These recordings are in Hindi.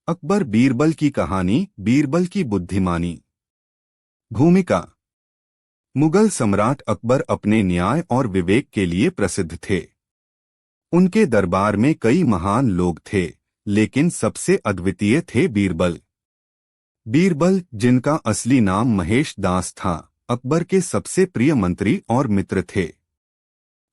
अकबर बीरबल की कहानी, बीरबल की बुद्धिमानी। भूमिका। मुगल सम्राट अकबर अपने न्याय और विवेक के लिए प्रसिद्ध थे। उनके दरबार में कई महान लोग थे, लेकिन सबसे अद्वितीय थे बीरबल। बीरबल, जिनका असली नाम महेश दास था, अकबर के सबसे प्रिय मंत्री और मित्र थे।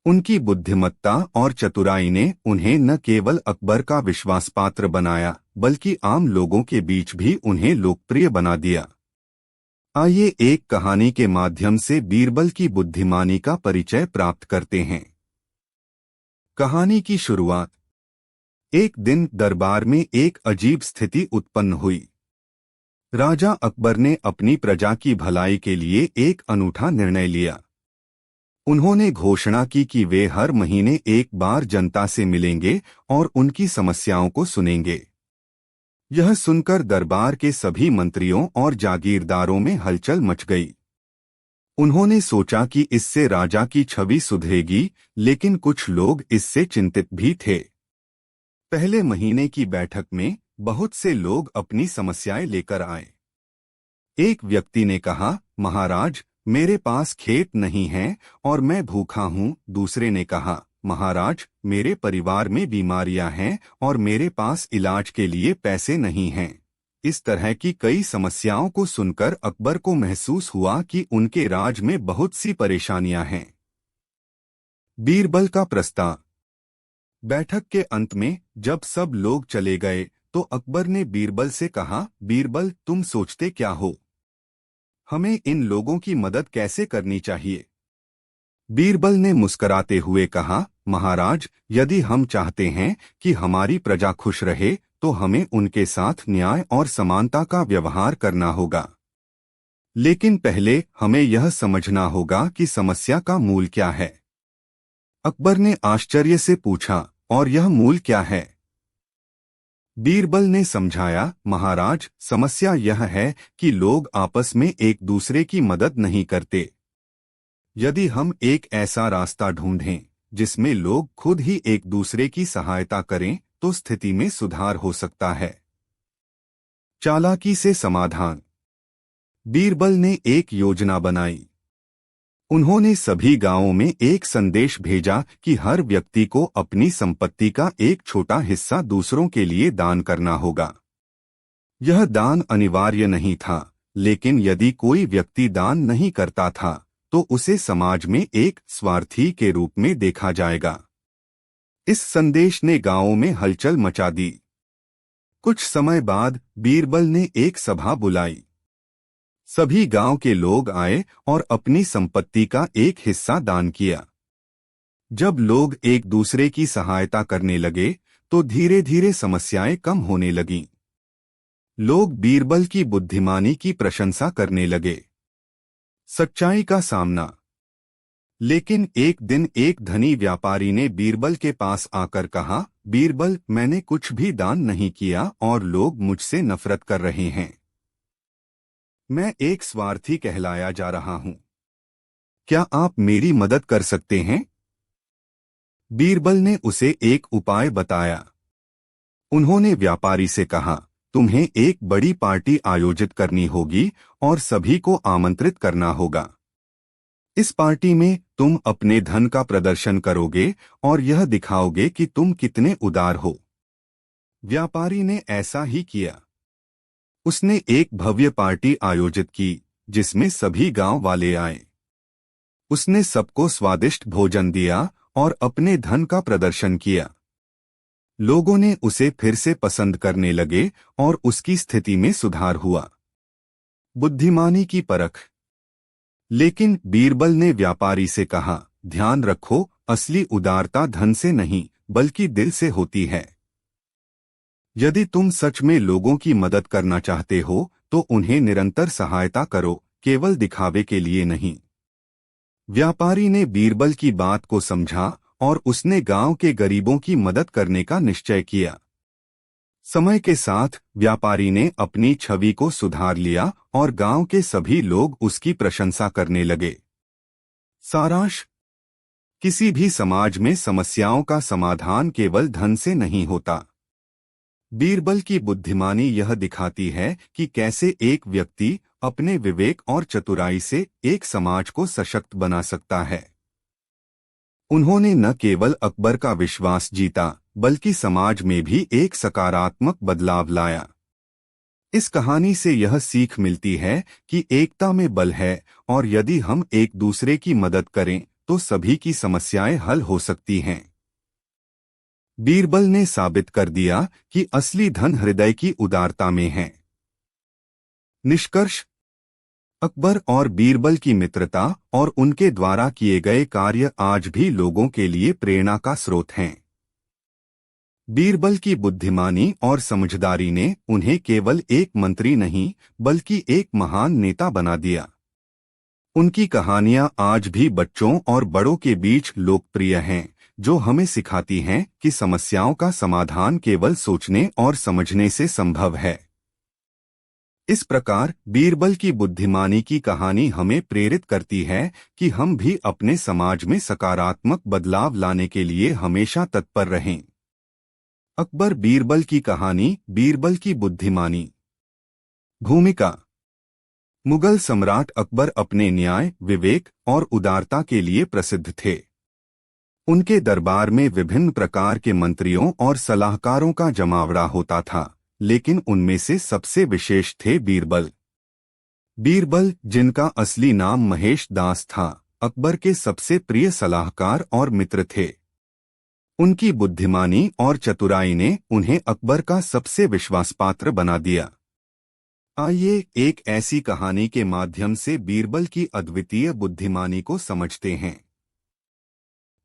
उनकी बुद्धिमत्ता और चतुराई ने उन्हें न केवल अकबर का विश्वासपात्र बनाया, बल्कि आम लोगों के बीच भी उन्हें लोकप्रिय बना दिया। आइए एक कहानी के माध्यम से बीरबल की बुद्धिमानी का परिचय प्राप्त करते हैं। कहानी की शुरुआत। एक दिन दरबार में एक अजीब स्थिति उत्पन्न हुई। राजा अकबर ने अपनी प्रजा की भलाई के लिए एक अनूठा निर्णय लिया। उन्होंने घोषणा की कि वे हर महीने एक बार जनता से मिलेंगे और उनकी समस्याओं को सुनेंगे। यह सुनकर दरबार के सभी मंत्रियों और जागीरदारों में हलचल मच गई। उन्होंने सोचा कि इससे राजा की छवि सुधरेगी, लेकिन कुछ लोग इससे चिंतित भी थे। पहले महीने की बैठक में बहुत से लोग अपनी समस्याएं लेकर आए। एक व्यक्ति ने कहा, महाराज, मेरे पास खेत नहीं है और मैं भूखा हूँ। दूसरे ने कहा, महाराज, मेरे परिवार में बीमारियां हैं और मेरे पास इलाज के लिए पैसे नहीं हैं। इस तरह की कई समस्याओं को सुनकर अकबर को महसूस हुआ कि उनके राज में बहुत सी परेशानियां हैं। बीरबल का प्रस्ताव। बैठक के अंत में जब सब लोग चले गए तो अकबर ने बीरबल से कहा, बीरबल, तुम सोचते क्या हो? हमें इन लोगों की मदद कैसे करनी चाहिए? बीरबल ने मुस्कुराते हुए कहा, महाराज, यदि हम चाहते हैं कि हमारी प्रजा खुश रहे तो हमें उनके साथ न्याय और समानता का व्यवहार करना होगा। लेकिन पहले हमें यह समझना होगा कि समस्या का मूल क्या है। अकबर ने आश्चर्य से पूछा, और यह मूल क्या है? बीरबल ने समझाया, महाराज, समस्या यह है कि लोग आपस में एक दूसरे की मदद नहीं करते। यदि हम एक ऐसा रास्ता ढूंढें जिसमें लोग खुद ही एक दूसरे की सहायता करें तो स्थिति में सुधार हो सकता है। चालाकी से समाधान। बीरबल ने एक योजना बनाई। उन्होंने सभी गांवों में एक संदेश भेजा कि हर व्यक्ति को अपनी संपत्ति का एक छोटा हिस्सा दूसरों के लिए दान करना होगा। यह दान अनिवार्य नहीं था, लेकिन यदि कोई व्यक्ति दान नहीं करता था तो उसे समाज में एक स्वार्थी के रूप में देखा जाएगा। इस संदेश ने गांवों में हलचल मचा दी। कुछ समय बाद बीरबल ने एक सभा बुलाई। सभी गांव के लोग आए और अपनी संपत्ति का एक हिस्सा दान किया। जब लोग एक दूसरे की सहायता करने लगे तो धीरे धीरे समस्याएं कम होने लगीं। लोग बीरबल की बुद्धिमानी की प्रशंसा करने लगे। सच्चाई का सामना। लेकिन एक दिन एक धनी व्यापारी ने बीरबल के पास आकर कहा, बीरबल, मैंने कुछ भी दान नहीं किया और लोग मुझसे नफरत कर रहे हैं। मैं एक स्वार्थी कहलाया जा रहा हूं। क्या आप मेरी मदद कर सकते हैं? बीरबल ने उसे एक उपाय बताया। उन्होंने व्यापारी से कहा, तुम्हें एक बड़ी पार्टी आयोजित करनी होगी और सभी को आमंत्रित करना होगा। इस पार्टी में तुम अपने धन का प्रदर्शन करोगे और यह दिखाओगे कि तुम कितने उदार हो। व्यापारी ने ऐसा ही किया। उसने एक भव्य पार्टी आयोजित की जिसमें सभी गांव वाले आए। उसने सबको स्वादिष्ट भोजन दिया और अपने धन का प्रदर्शन किया। लोगों ने उसे फिर से पसंद करने लगे और उसकी स्थिति में सुधार हुआ। बुद्धिमानी की परख। लेकिन बीरबल ने व्यापारी से कहा, ध्यान रखो, असली उदारता धन से नहीं बल्कि दिल से होती है। यदि तुम सच में लोगों की मदद करना चाहते हो तो उन्हें निरंतर सहायता करो, केवल दिखावे के लिए नहीं। व्यापारी ने बीरबल की बात को समझा और उसने गांव के गरीबों की मदद करने का निश्चय किया। समय के साथ व्यापारी ने अपनी छवि को सुधार लिया और गांव के सभी लोग उसकी प्रशंसा करने लगे। सारांश। किसी भी समाज में समस्याओं का समाधान केवल धन से नहीं होता। बीरबल की बुद्धिमानी यह दिखाती है कि कैसे एक व्यक्ति अपने विवेक और चतुराई से एक समाज को सशक्त बना सकता है। उन्होंने न केवल अकबर का विश्वास जीता, बल्कि समाज में भी एक सकारात्मक बदलाव लाया। इस कहानी से यह सीख मिलती है कि एकता में बल है और यदि हम एक दूसरे की मदद करें तो सभी की समस्याएं हल हो सकती हैं। बीरबल ने साबित कर दिया कि असली धन हृदय की उदारता में है। निष्कर्ष: अकबर और बीरबल की मित्रता और उनके द्वारा किए गए कार्य आज भी लोगों के लिए प्रेरणा का स्रोत हैं। बीरबल की बुद्धिमानी और समझदारी ने उन्हें केवल एक मंत्री नहीं बल्कि एक महान नेता बना दिया। उनकी कहानियां आज भी बच्चों और बड़ों के बीच लोकप्रिय हैं, जो हमें सिखाती हैं कि समस्याओं का समाधान केवल सोचने और समझने से संभव है। इस प्रकार बीरबल की बुद्धिमानी की कहानी हमें प्रेरित करती है कि हम भी अपने समाज में सकारात्मक बदलाव लाने के लिए हमेशा तत्पर रहें। अकबर बीरबल की कहानी, बीरबल की बुद्धिमानी। भूमिका: मुगल सम्राट अकबर अपने न्याय, विवेक और उदारता के लिए प्रसिद्ध थे। उनके दरबार में विभिन्न प्रकार के मंत्रियों और सलाहकारों का जमावड़ा होता था, लेकिन उनमें से सबसे विशेष थे बीरबल। बीरबल, जिनका असली नाम महेश दास था, अकबर के सबसे प्रिय सलाहकार और मित्र थे। उनकी बुद्धिमानी और चतुराई ने उन्हें अकबर का सबसे विश्वासपात्र बना दिया। आइए एक ऐसी कहानी के माध्यम से बीरबल की अद्वितीय बुद्धिमानी को समझते हैं।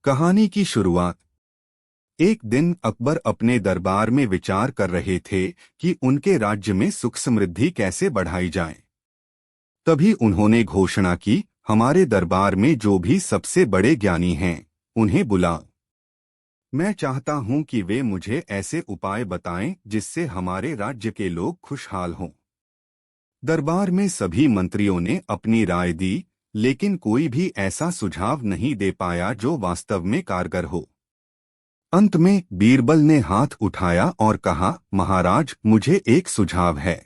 कहानी की शुरुआत: एक दिन अकबर अपने दरबार में विचार कर रहे थे कि उनके राज्य में सुख समृद्धि कैसे बढ़ाई जाए। तभी उन्होंने घोषणा की, हमारे दरबार में जो भी सबसे बड़े ज्ञानी हैं, उन्हें बुलाओ। मैं चाहता हूं कि वे मुझे ऐसे उपाय बताएं जिससे हमारे राज्य के लोग खुशहाल हों। दरबार में सभी मंत्रियों ने अपनी राय दी, लेकिन कोई भी ऐसा सुझाव नहीं दे पाया जो वास्तव में कारगर हो। अंत में बीरबल ने हाथ उठाया और कहा, महाराज, मुझे एक सुझाव है।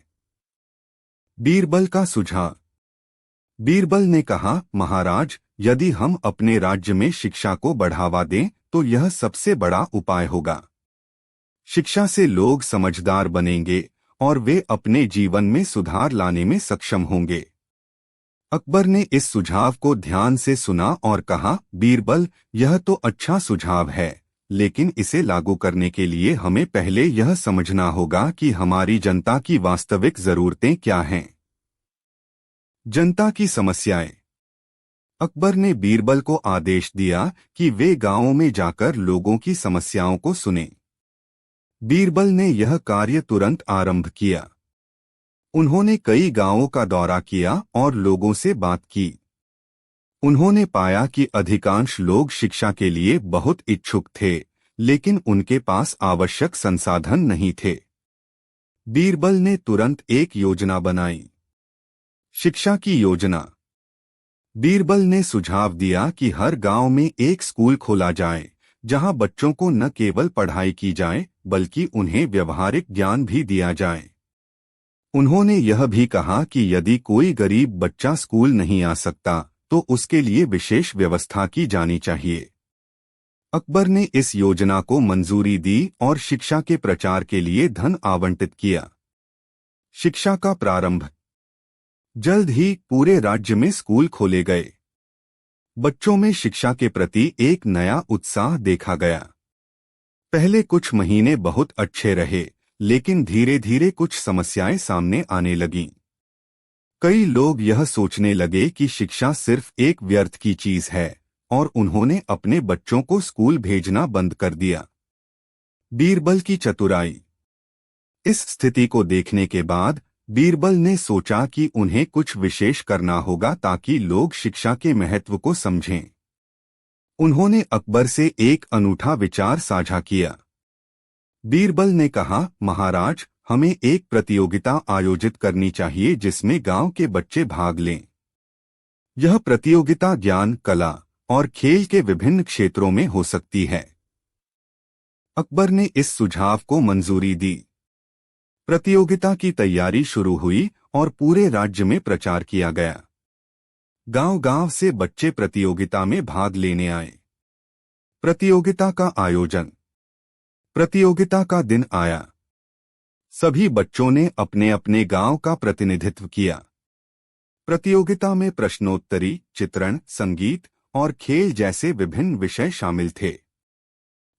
बीरबल का सुझाव: बीरबल ने कहा, महाराज, यदि हम अपने राज्य में शिक्षा को बढ़ावा दें तो यह सबसे बड़ा उपाय होगा। शिक्षा से लोग समझदार बनेंगे और वे अपने जीवन में सुधार लाने में सक्षम होंगे। अकबर ने इस सुझाव को ध्यान से सुना और कहा, बीरबल, यह तो अच्छा सुझाव है, लेकिन इसे लागू करने के लिए हमें पहले यह समझना होगा कि हमारी जनता की वास्तविक जरूरतें क्या हैं। जनता की समस्याएं: अकबर ने बीरबल को आदेश दिया कि वे गांवों में जाकर लोगों की समस्याओं को सुनें। बीरबल ने यह कार्य तुरंत आरंभ किया। उन्होंने कई गांवों का दौरा किया और लोगों से बात की। उन्होंने पाया कि अधिकांश लोग शिक्षा के लिए बहुत इच्छुक थे, लेकिन उनके पास आवश्यक संसाधन नहीं थे। बीरबल ने तुरंत एक योजना बनाई। शिक्षा की योजना: बीरबल ने सुझाव दिया कि हर गांव में एक स्कूल खोला जाए, जहां बच्चों को न केवल पढ़ाई की जाए बल्कि उन्हें व्यवहारिक ज्ञान भी दिया जाए। उन्होंने यह भी कहा कि यदि कोई गरीब बच्चा स्कूल नहीं आ सकता तो उसके लिए विशेष व्यवस्था की जानी चाहिए। अकबर ने इस योजना को मंजूरी दी और शिक्षा के प्रचार के लिए धन आवंटित किया। शिक्षा का प्रारंभ: जल्द ही पूरे राज्य में स्कूल खोले गए। बच्चों में शिक्षा के प्रति एक नया उत्साह देखा गया। पहले कुछ महीने बहुत अच्छे रहे, लेकिन धीरे धीरे कुछ समस्याएं सामने आने लगीं। कई लोग यह सोचने लगे कि शिक्षा सिर्फ एक व्यर्थ की चीज है और उन्होंने अपने बच्चों को स्कूल भेजना बंद कर दिया। बीरबल की चतुराई: इस स्थिति को देखने के बाद बीरबल ने सोचा कि उन्हें कुछ विशेष करना होगा ताकि लोग शिक्षा के महत्व को समझें। उन्होंने अकबर से एक अनूठा विचार साझा किया। बीरबल ने कहा, महाराज, हमें एक प्रतियोगिता आयोजित करनी चाहिए जिसमें गांव के बच्चे भाग लें। यह प्रतियोगिता ज्ञान, कला और खेल के विभिन्न क्षेत्रों में हो सकती है। अकबर ने इस सुझाव को मंजूरी दी। प्रतियोगिता की तैयारी शुरू हुई और पूरे राज्य में प्रचार किया गया। गांव-गांव से बच्चे प्रतियोगिता में भाग लेने आए। प्रतियोगिता का आयोजन। प्रतियोगिता का दिन आया। सभी बच्चों ने अपने अपने गांव का प्रतिनिधित्व किया। प्रतियोगिता में प्रश्नोत्तरी, चित्रण, संगीत और खेल जैसे विभिन्न विषय शामिल थे।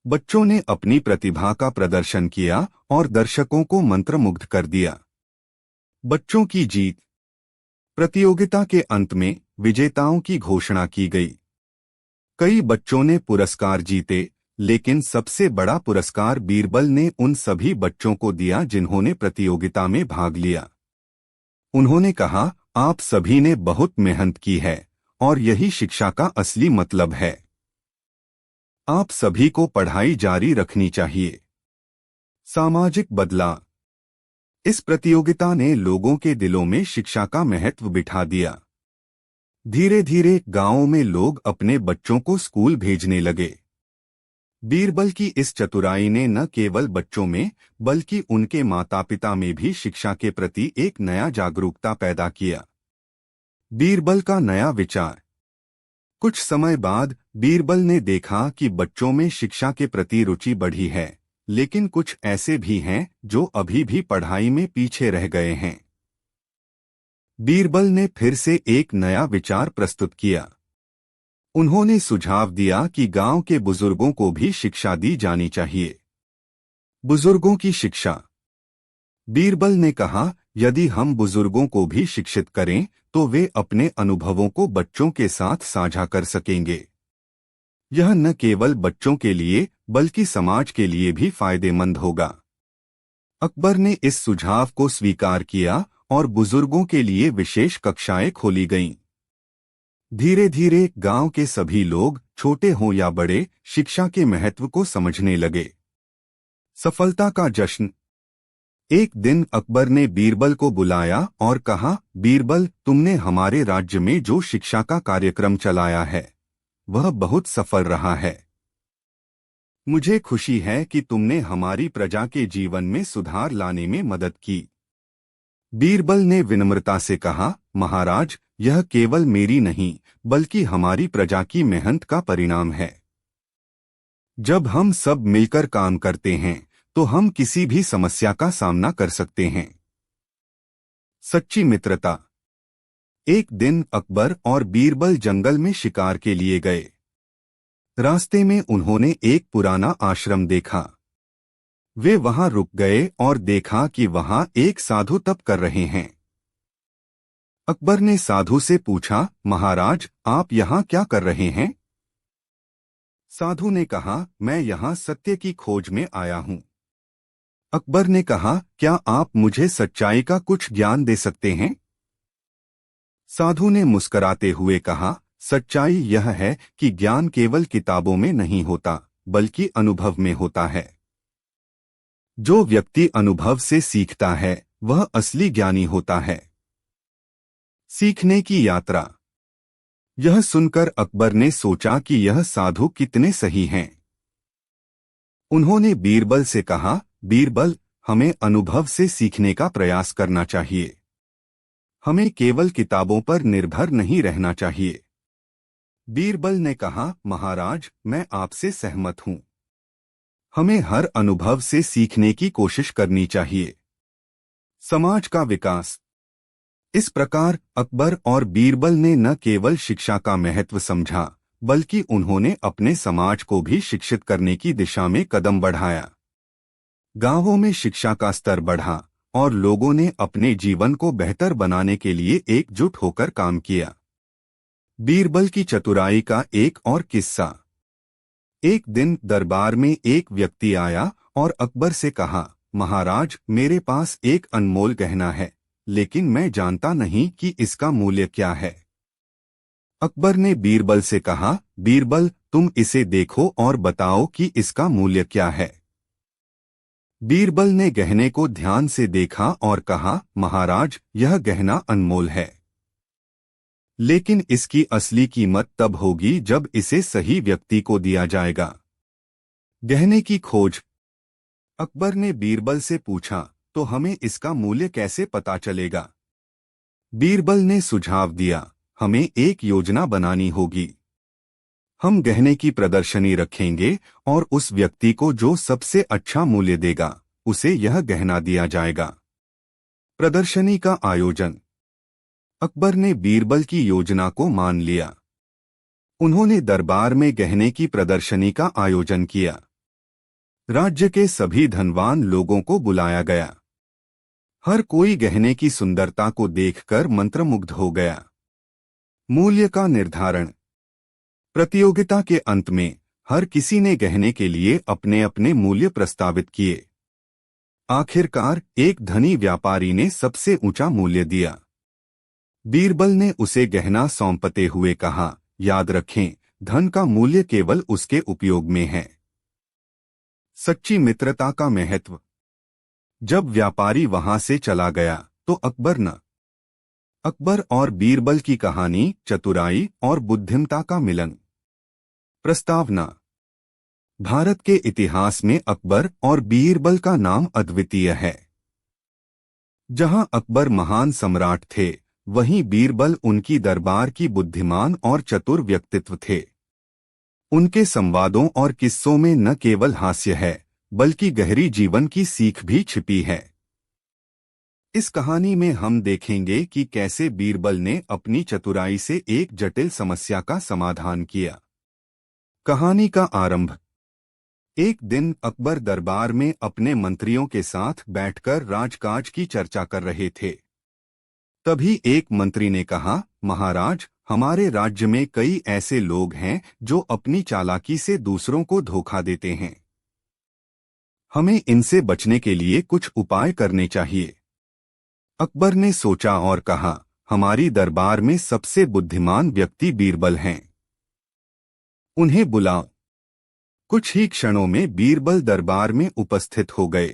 बच्चों ने अपनी प्रतिभा का प्रदर्शन किया और दर्शकों को मंत्रमुग्ध कर दिया। बच्चों की जीत। प्रतियोगिता के अंत में विजेताओं की घोषणा की गई। कई बच्चों ने पुरस्कार जीते, लेकिन सबसे बड़ा पुरस्कार बीरबल ने उन सभी बच्चों को दिया जिन्होंने प्रतियोगिता में भाग लिया। उन्होंने कहा, आप सभी ने बहुत मेहनत की है और यही शिक्षा का असली मतलब है। आप सभी को पढ़ाई जारी रखनी चाहिए। सामाजिक बदलाव। इस प्रतियोगिता ने लोगों के दिलों में शिक्षा का महत्व बिठा दिया। धीरे धीरे गांवों में लोग अपने बच्चों को स्कूल भेजने लगे। बीरबल की इस चतुराई ने न केवल बच्चों में बल्कि उनके माता पिता में भी शिक्षा के प्रति एक नया जागरूकता पैदा किया। बीरबल का नया विचार। कुछ समय बाद बीरबल ने देखा कि बच्चों में शिक्षा के प्रति रुचि बढ़ी है, लेकिन कुछ ऐसे भी हैं जो अभी भी पढ़ाई में पीछे रह गए हैं। बीरबल ने फिर से एक नया विचार प्रस्तुत किया। उन्होंने सुझाव दिया कि गांव के बुजुर्गों को भी शिक्षा दी जानी चाहिए। बुजुर्गों की शिक्षा। बीरबल ने कहा, यदि हम बुजुर्गों को भी शिक्षित करें तो वे अपने अनुभवों को बच्चों के साथ साझा कर सकेंगे। यह न केवल बच्चों के लिए बल्कि समाज के लिए भी फायदेमंद होगा। अकबर ने इस सुझाव को स्वीकार किया और बुजुर्गों के लिए विशेष कक्षाएं खोली गईं। धीरे धीरे गांव के सभी लोग, छोटे हों या बड़े, शिक्षा के महत्व को समझने लगे। सफलता का जश्न। एक दिन अकबर ने बीरबल को बुलाया और कहा, बीरबल, तुमने हमारे राज्य में जो शिक्षा का कार्यक्रम चलाया है वह बहुत सफल रहा है। मुझे खुशी है कि तुमने हमारी प्रजा के जीवन में सुधार लाने में मदद की। बीरबल ने विनम्रता से कहा, महाराज, यह केवल मेरी नहीं बल्कि हमारी प्रजा की मेहनत का परिणाम है। जब हम सब मिलकर काम करते हैं तो हम किसी भी समस्या का सामना कर सकते हैं। सच्ची मित्रता। एक दिन अकबर और बीरबल जंगल में शिकार के लिए गए। रास्ते में उन्होंने एक पुराना आश्रम देखा। वे वहां रुक गए और देखा कि वहां एक साधु तप कर रहे हैं। अकबर ने साधु से पूछा, महाराज, आप यहां क्या कर रहे हैं? साधु ने कहा, मैं यहां सत्य की खोज में आया हूं। अकबर ने कहा, क्या आप मुझे सच्चाई का कुछ ज्ञान दे सकते हैं? साधु ने मुस्कुराते हुए कहा, सच्चाई यह है कि ज्ञान केवल किताबों में नहीं होता बल्कि अनुभव में होता है। जो व्यक्ति अनुभव से सीखता है वह असली ज्ञानी होता है। सीखने की यात्रा। यह सुनकर अकबर ने सोचा कि यह साधु कितने सही हैं। उन्होंने बीरबल से कहा, बीरबल, हमें अनुभव से सीखने का प्रयास करना चाहिए। हमें केवल किताबों पर निर्भर नहीं रहना चाहिए। बीरबल ने कहा, महाराज, मैं आपसे सहमत हूं। हमें हर अनुभव से सीखने की कोशिश करनी चाहिए। समाज का विकास। इस प्रकार अकबर और बीरबल ने न केवल शिक्षा का महत्व समझा बल्कि उन्होंने अपने समाज को भी शिक्षित करने की दिशा में कदम बढ़ाया। गांवों में शिक्षा का स्तर बढ़ा और लोगों ने अपने जीवन को बेहतर बनाने के लिए एकजुट होकर काम किया। बीरबल की चतुराई का एक और किस्सा। एक दिन दरबार में एक व्यक्ति आया और अकबर से कहा, महाराज, मेरे पास एक अनमोल गहना है, लेकिन मैं जानता नहीं कि इसका मूल्य क्या है। अकबर ने बीरबल से कहा, बीरबल, तुम इसे देखो और बताओ कि इसका मूल्य क्या है। बीरबल ने गहने को ध्यान से देखा और कहा, महाराज, यह गहना अनमोल है, लेकिन इसकी असली कीमत तब होगी जब इसे सही व्यक्ति को दिया जाएगा। गहने की खोज। अकबर ने बीरबल से पूछा, तो हमें इसका मूल्य कैसे पता चलेगा? बीरबल ने सुझाव दिया, हमें एक योजना बनानी होगी। हम गहने की प्रदर्शनी रखेंगे और उस व्यक्ति को जो सबसे अच्छा मूल्य देगा उसे यह गहना दिया जाएगा। प्रदर्शनी का आयोजन। अकबर ने बीरबल की योजना को मान लिया। उन्होंने दरबार में गहने की प्रदर्शनी का आयोजन किया। राज्य के सभी धनवान लोगों को बुलाया गया। हर कोई गहने की सुंदरता को देखकर मंत्रमुग्ध हो गया। मूल्य का निर्धारण। प्रतियोगिता के अंत में हर किसी ने गहने के लिए अपने अपने मूल्य प्रस्तावित किए। आखिरकार एक धनी व्यापारी ने सबसे ऊंचा मूल्य दिया। बीरबल ने उसे गहना सौंपते हुए कहा, याद रखें, धन का मूल्य केवल उसके उपयोग में है। सच्ची मित्रता का महत्व। जब व्यापारी वहां से चला गया तो अकबर और बीरबल की कहानी चतुराई और बुद्धिमता का मिलन। प्रस्तावना। भारत के इतिहास में अकबर और बीरबल का नाम अद्वितीय है। जहां अकबर महान सम्राट थे, वहीं बीरबल उनकी दरबार की बुद्धिमान और चतुर व्यक्तित्व थे। उनके संवादों और किस्सों में न केवल हास्य है, बल्कि गहरी जीवन की सीख भी छिपी है। इस कहानी में हम देखेंगे कि कैसे बीरबल ने अपनी चतुराई से एक जटिल समस्या का समाधान किया। कहानी का आरंभ। एक दिन अकबर दरबार में अपने मंत्रियों के साथ बैठकर राजकाज की चर्चा कर रहे थे। तभी एक मंत्री ने कहा, महाराज, हमारे राज्य में कई ऐसे लोग हैं जो अपनी चालाकी से दूसरों को धोखा देते हैं। हमें इनसे बचने के लिए कुछ उपाय करने चाहिए। अकबर ने सोचा और कहा, हमारी दरबार में सबसे बुद्धिमान व्यक्ति बीरबल हैं। उन्हें बुलाओ। कुछ ही क्षणों में बीरबल दरबार में उपस्थित हो गए।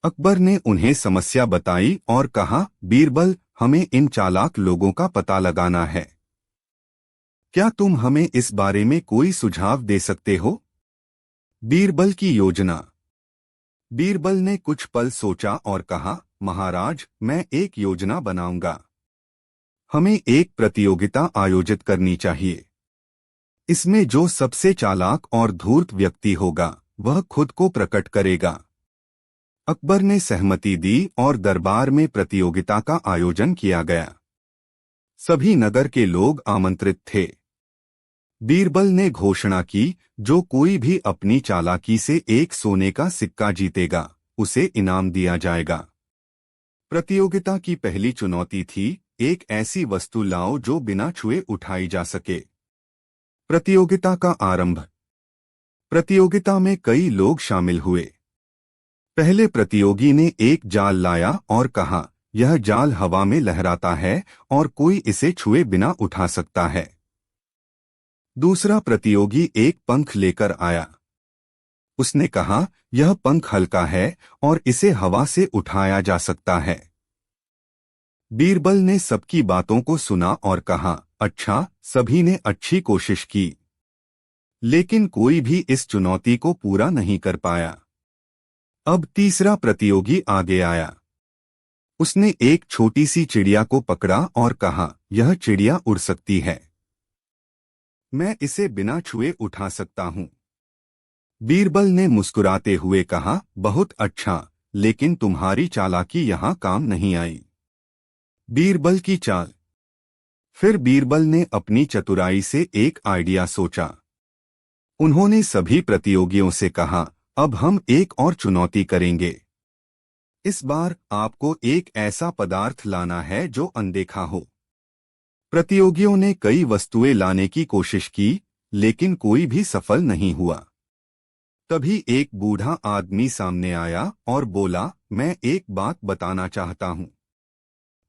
अकबर ने उन्हें समस्या बताई और कहा, बीरबल, हमें इन चालाक लोगों का पता लगाना है। क्या तुम हमें इस बारे में कोई सुझाव दे सकते हो? बीरबल की योजना। बीरबल ने कुछ पल सोचा और कहा, महाराज, मैं एक योजना बनाऊंगा। हमें एक प्रतियोगिता आयोजित करनी चाहिए। इसमें जो सबसे चालाक और धूर्त व्यक्ति होगा वह खुद को प्रकट करेगा। अकबर ने सहमति दी और दरबार में प्रतियोगिता का आयोजन किया गया। सभी नगर के लोग आमंत्रित थे। बीरबल ने घोषणा की, जो कोई भी अपनी चालाकी से एक सोने का सिक्का जीतेगा उसे इनाम दिया जाएगा। प्रतियोगिता की पहली चुनौती थी, एक ऐसी वस्तु लाओ जो बिना छुए उठाई जा सके। प्रतियोगिता का आरंभ। प्रतियोगिता में कई लोग शामिल हुए। पहले प्रतियोगी ने एक जाल लाया और कहा, यह जाल हवा में लहराता है और कोई इसे छुए बिना उठा सकता है। दूसरा प्रतियोगी एक पंख लेकर आया। उसने कहा, यह पंख हल्का है और इसे हवा से उठाया जा सकता है। बीरबल ने सबकी बातों को सुना और कहा, अच्छा, सभी ने अच्छी कोशिश की, लेकिन कोई भी इस चुनौती को पूरा नहीं कर पाया। अब तीसरा प्रतियोगी आगे आया। उसने एक छोटी सी चिड़िया को पकड़ा और कहा, यह चिड़िया उड़ सकती है, मैं इसे बिना छुए उठा सकता हूं। बीरबल ने मुस्कुराते हुए कहा, बहुत अच्छा, लेकिन तुम्हारी चालाकी यहां काम नहीं आई। बीरबल की चाल। फिर बीरबल ने अपनी चतुराई से एक आइडिया सोचा। उन्होंने सभी प्रतियोगियों से कहा, अब हम एक और चुनौती करेंगे। इस बार आपको एक ऐसा पदार्थ लाना है जो अनदेखा हो। प्रतियोगियों ने कई वस्तुएं लाने की कोशिश की, लेकिन कोई भी सफल नहीं हुआ। तभी एक बूढ़ा आदमी सामने आया और बोला, मैं एक बात बताना चाहता हूं।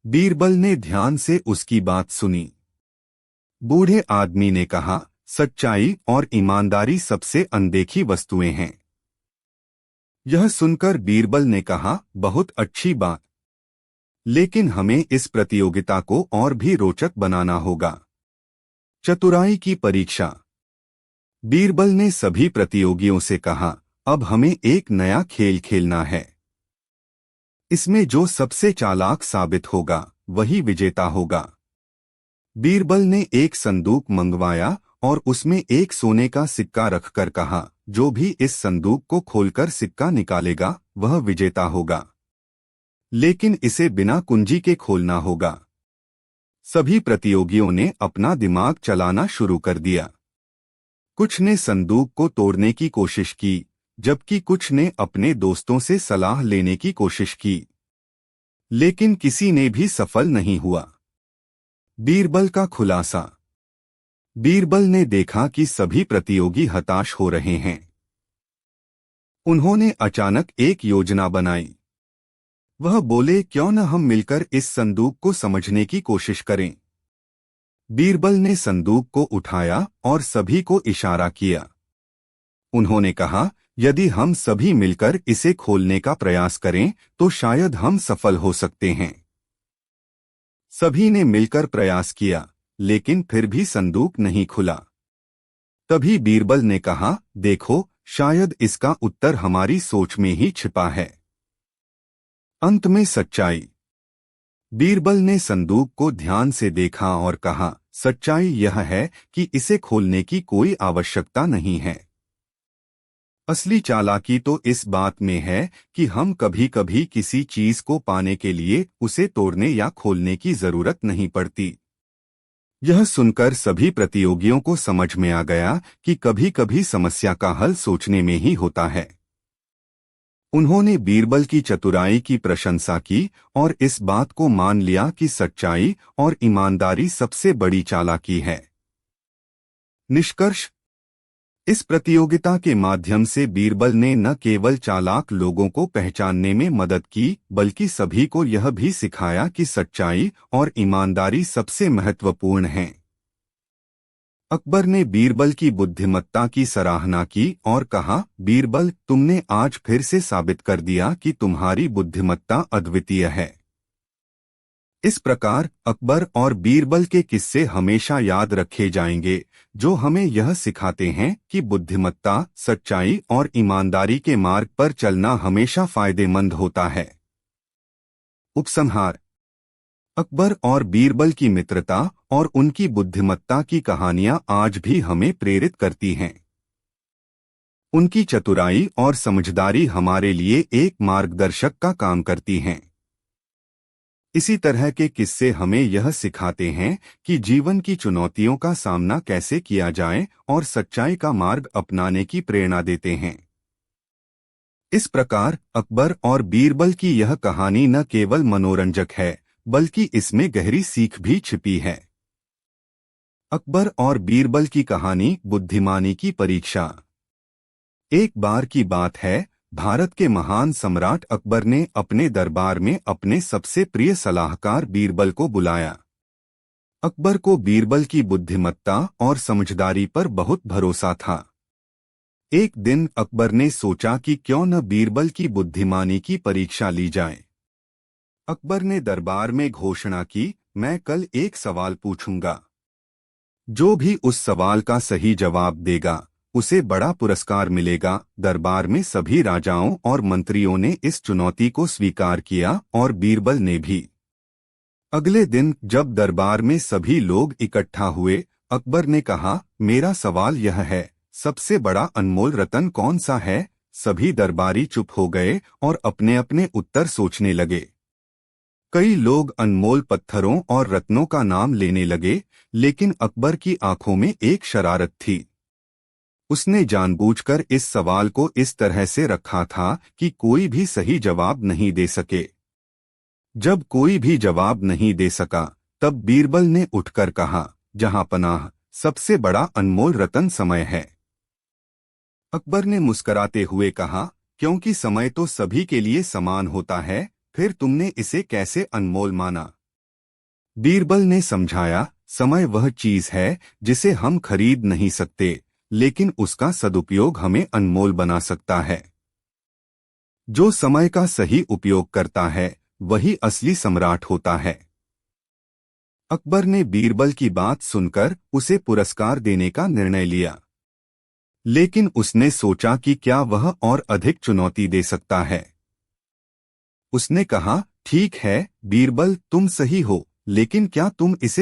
बीरबल ने ध्यान से उसकी बात सुनी। बूढ़े आदमी ने कहा, सच्चाई और ईमानदारी सबसे अनदेखी वस्तुएं हैं। यह सुनकर बीरबल ने कहा, बहुत अच्छी बात, लेकिन हमें इस प्रतियोगिता को और भी रोचक बनाना होगा। चतुराई की परीक्षा। बीरबल ने सभी प्रतियोगियों से कहा, अब हमें एक नया खेल खेलना है। इसमें जो सबसे चालाक साबित होगा वही विजेता होगा। बीरबल ने एक संदूक मंगवाया और उसमें एक सोने का सिक्का रखकर कहा, जो भी इस संदूक को खोलकर सिक्का निकालेगा वह विजेता होगा, लेकिन इसे बिना कुंजी के खोलना होगा। सभी प्रतियोगियों ने अपना दिमाग चलाना शुरू कर दिया। कुछ ने संदूक को तोड़ने की कोशिश की, जबकि कुछ ने अपने दोस्तों से सलाह लेने की कोशिश की, लेकिन किसी ने भी सफल नहीं हुआ। बीरबल का खुलासा। बीरबल ने देखा कि सभी प्रतियोगी हताश हो रहे हैं। उन्होंने अचानक एक योजना बनाई। वह बोले, क्यों न हम मिलकर इस संदूक को समझने की कोशिश करें। बीरबल ने संदूक को उठाया और सभी को इशारा किया। उन्होंने कहा, यदि हम सभी मिलकर इसे खोलने का प्रयास करें तो शायद हम सफल हो सकते हैं। सभी ने मिलकर प्रयास किया, लेकिन फिर भी संदूक नहीं खुला। तभी बीरबल ने कहा, देखो, शायद इसका उत्तर हमारी सोच में ही छिपा है। अंत में सच्चाई। बीरबल ने संदूक को ध्यान से देखा और कहा, सच्चाई यह है कि इसे खोलने की कोई आवश्यकता नहीं है। असली चालाकी तो इस बात में है कि हम कभी कभी किसी चीज को पाने के लिए उसे तोड़ने या खोलने की जरूरत नहीं पड़ती। यह सुनकर सभी प्रतियोगियों को समझ में आ गया कि कभी कभी समस्या का हल सोचने में ही होता है। उन्होंने बीरबल की चतुराई की प्रशंसा की और इस बात को मान लिया कि सच्चाई और ईमानदारी सबसे बड़ी चालाकी है। निष्कर्ष। इस प्रतियोगिता के माध्यम से बीरबल ने न केवल चालाक लोगों को पहचानने में मदद की, बल्कि सभी को यह भी सिखाया कि सच्चाई और ईमानदारी सबसे महत्वपूर्ण हैं। अकबर ने बीरबल की बुद्धिमत्ता की सराहना की और कहा, बीरबल, तुमने आज फिर से साबित कर दिया कि तुम्हारी बुद्धिमत्ता अद्वितीय है। इस प्रकार अकबर और बीरबल के किस्से हमेशा याद रखे जाएंगे, जो हमें यह सिखाते हैं कि बुद्धिमत्ता, सच्चाई और ईमानदारी के मार्ग पर चलना हमेशा फायदेमंद होता है। उपसंहार। अकबर और बीरबल की मित्रता और उनकी बुद्धिमत्ता की कहानियां आज भी हमें प्रेरित करती हैं। उनकी चतुराई और समझदारी हमारे लिए एक मार्गदर्शक का काम करती हैं। इसी तरह के किस्से हमें यह सिखाते हैं कि जीवन की चुनौतियों का सामना कैसे किया जाए और सच्चाई का मार्ग अपनाने की प्रेरणा देते हैं। इस प्रकार अकबर और बीरबल की यह कहानी न केवल मनोरंजक है, बल्कि इसमें गहरी सीख भी छिपी है। अकबर और बीरबल की कहानी, बुद्धिमानी की परीक्षा। एक बार की बात है, भारत के महान सम्राट अकबर ने अपने दरबार में अपने सबसे प्रिय सलाहकार बीरबल को बुलाया। अकबर को बीरबल की बुद्धिमत्ता और समझदारी पर बहुत भरोसा था। एक दिन अकबर ने सोचा कि क्यों न बीरबल की बुद्धिमानी की परीक्षा ली जाए। अकबर ने दरबार में घोषणा की, मैं कल एक सवाल पूछूंगा। जो भी उस सवाल का सही जवाब देगा उसे बड़ा पुरस्कार मिलेगा। दरबार में सभी राजाओं और मंत्रियों ने इस चुनौती को स्वीकार किया और बीरबल ने भी। अगले दिन जब दरबार में सभी लोग इकट्ठा हुए, अकबर ने कहा, मेरा सवाल यह है, सबसे बड़ा अनमोल रत्न कौन सा है? सभी दरबारी चुप हो गए और अपने अपने उत्तर सोचने लगे। कई लोग अनमोल पत्थरों और रत्नों का नाम लेने लगे, लेकिन अकबर की आंखों में एक शरारत थी। उसने जानबूझकर इस सवाल को इस तरह से रखा था कि कोई भी सही जवाब नहीं दे सके। जब कोई भी जवाब नहीं दे सका, तब बीरबल ने उठकर कहा, जहां पनाह, सबसे बड़ा अनमोल रत्न समय है। अकबर ने मुस्कुराते हुए कहा, क्योंकि समय तो सभी के लिए समान होता है, फिर तुमने इसे कैसे अनमोल माना? बीरबल ने समझाया, समय वह चीज है जिसे हम खरीद नहीं सकते, लेकिन उसका सदुपयोग हमें अनमोल बना सकता है। जो समय का सही उपयोग करता है वही असली सम्राट होता है। अकबर ने बीरबल की बात सुनकर उसे पुरस्कार देने का निर्णय लिया, लेकिन उसने सोचा कि क्या वह और अधिक चुनौती दे सकता है। उसने कहा, ठीक है बीरबल, तुम सही हो, लेकिन क्या तुम इसे